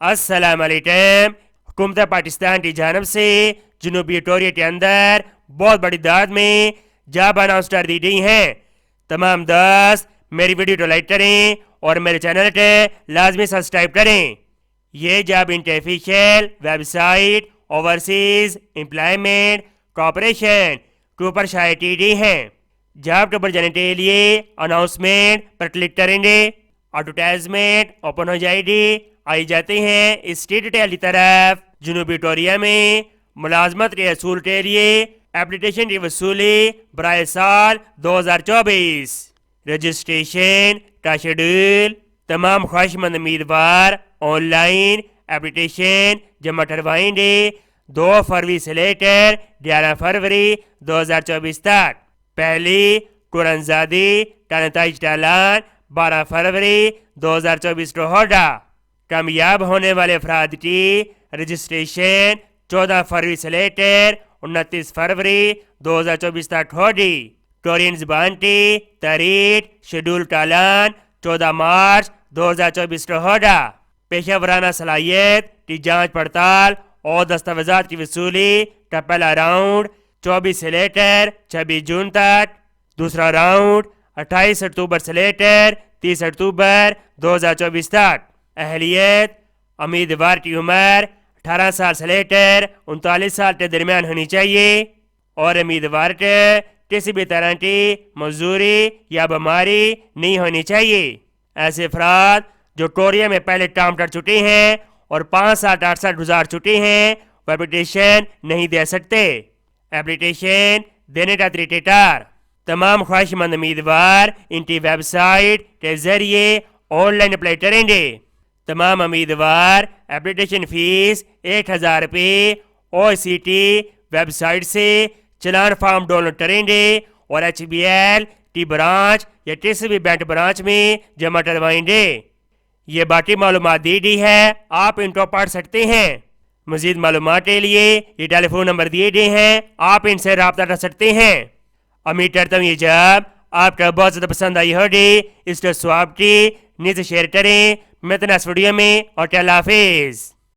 السلام علیکم۔ حکومت پاکستان کی جانب سے جنوبی وکٹوریہ کے اندر بہت بڑی تعداد میں جاب اناؤنسمنٹ دی گئی ہیں۔ تمام دوست میری ویڈیو کو لائک کریں اور میرے چینل کو لازمی سبسکرائب کریں۔ یہ جاب انٹیفیشل website overseas employment corporation کے اوپر شائع کی گئی ہیں۔ جاب کے اوپر جانے کے لیے اناؤنسمنٹ پر کلک کریں گے، ایڈورٹائزمنٹ اوپن ہو جائے گی۔ آئی جاتے ہیں اس کی ڈیٹیل کی طرف۔ جنوبی وکٹوریہ میں ملازمت کے حصول کے لیے اپلیکیشن کی وصولی برائے سال 2024۔ رجسٹریشن کا شیڈول۔ تمام خواہشمند امیدوار آن لائن اپلیکیشن جمع کروائیں گے 2 فروری سے لے کر 11 فروری 2024 تک۔ پہلی قرآن زادی کا نتائج کا اعلان 12 فروری 2024 کو ہوگا۔ کامیاب ہونے والے افراد کی رجسٹریشن 14 فروری سے لے کر 29 فروری 2024 تک ہوگی۔ کورین زبان کی تحریک شیڈول کا اعلان 14 مارچ 2024 کو ہوگا۔ پیشہ ورانہ صلاحیت کی جانچ پڑتال اور دستاویزات کی وصولی کا پہلا راؤنڈ 24 سے لے کر 26 جون تک۔ دوسرا راؤنڈ 28 اکتوبر سے لے کر 30 اکتوبر 2024 تک۔ اہلیت: امیدوار کی عمر 18 سال سے لے کر 39 سال کے درمیان ہونی چاہیے اور امیدوار کے کسی بھی طرح کی مزدوری یا بیماری نہیں ہونی چاہیے۔ ایسے افراد جو وکٹوریہ میں پہلے کام کر چکے ہیں اور 5 سال 8 سال گزار چکے ہیں وہ اپلیکیشن نہیں دے سکتے۔ اپلیکیشن دینے کا طریقہ کار: تمام خواہشمند امیدوار ان کی ویب سائٹ کے ذریعے آن لائن اپلائی کریں گے۔ تمام امیدوار اپلیکیشن فیس 1000 روپے OCT ویب سائٹ سے چلان فارم ڈاؤن لوڈ کریں گے اور HBL کی برانچ یا کسی بھی بینک برانچ میں جمع کروائیں گے۔ یہ باقی معلومات دی گئی ہے، آپ ان کو پڑھ سکتے ہیں۔ مزید معلومات کے لیے یہ ٹیلی فون نمبر دیے گئے ہیں، آپ ان سے رابطہ کر سکتے ہیں۔ امید کرتا ہوں یہ جاب آپ کو بہت زیادہ پسند آئی ہوگی۔ اس کو سواب کی نیچے شیئر کریں۔ ملتے ہیں اس ویڈیو میں اور اللہ حافظ۔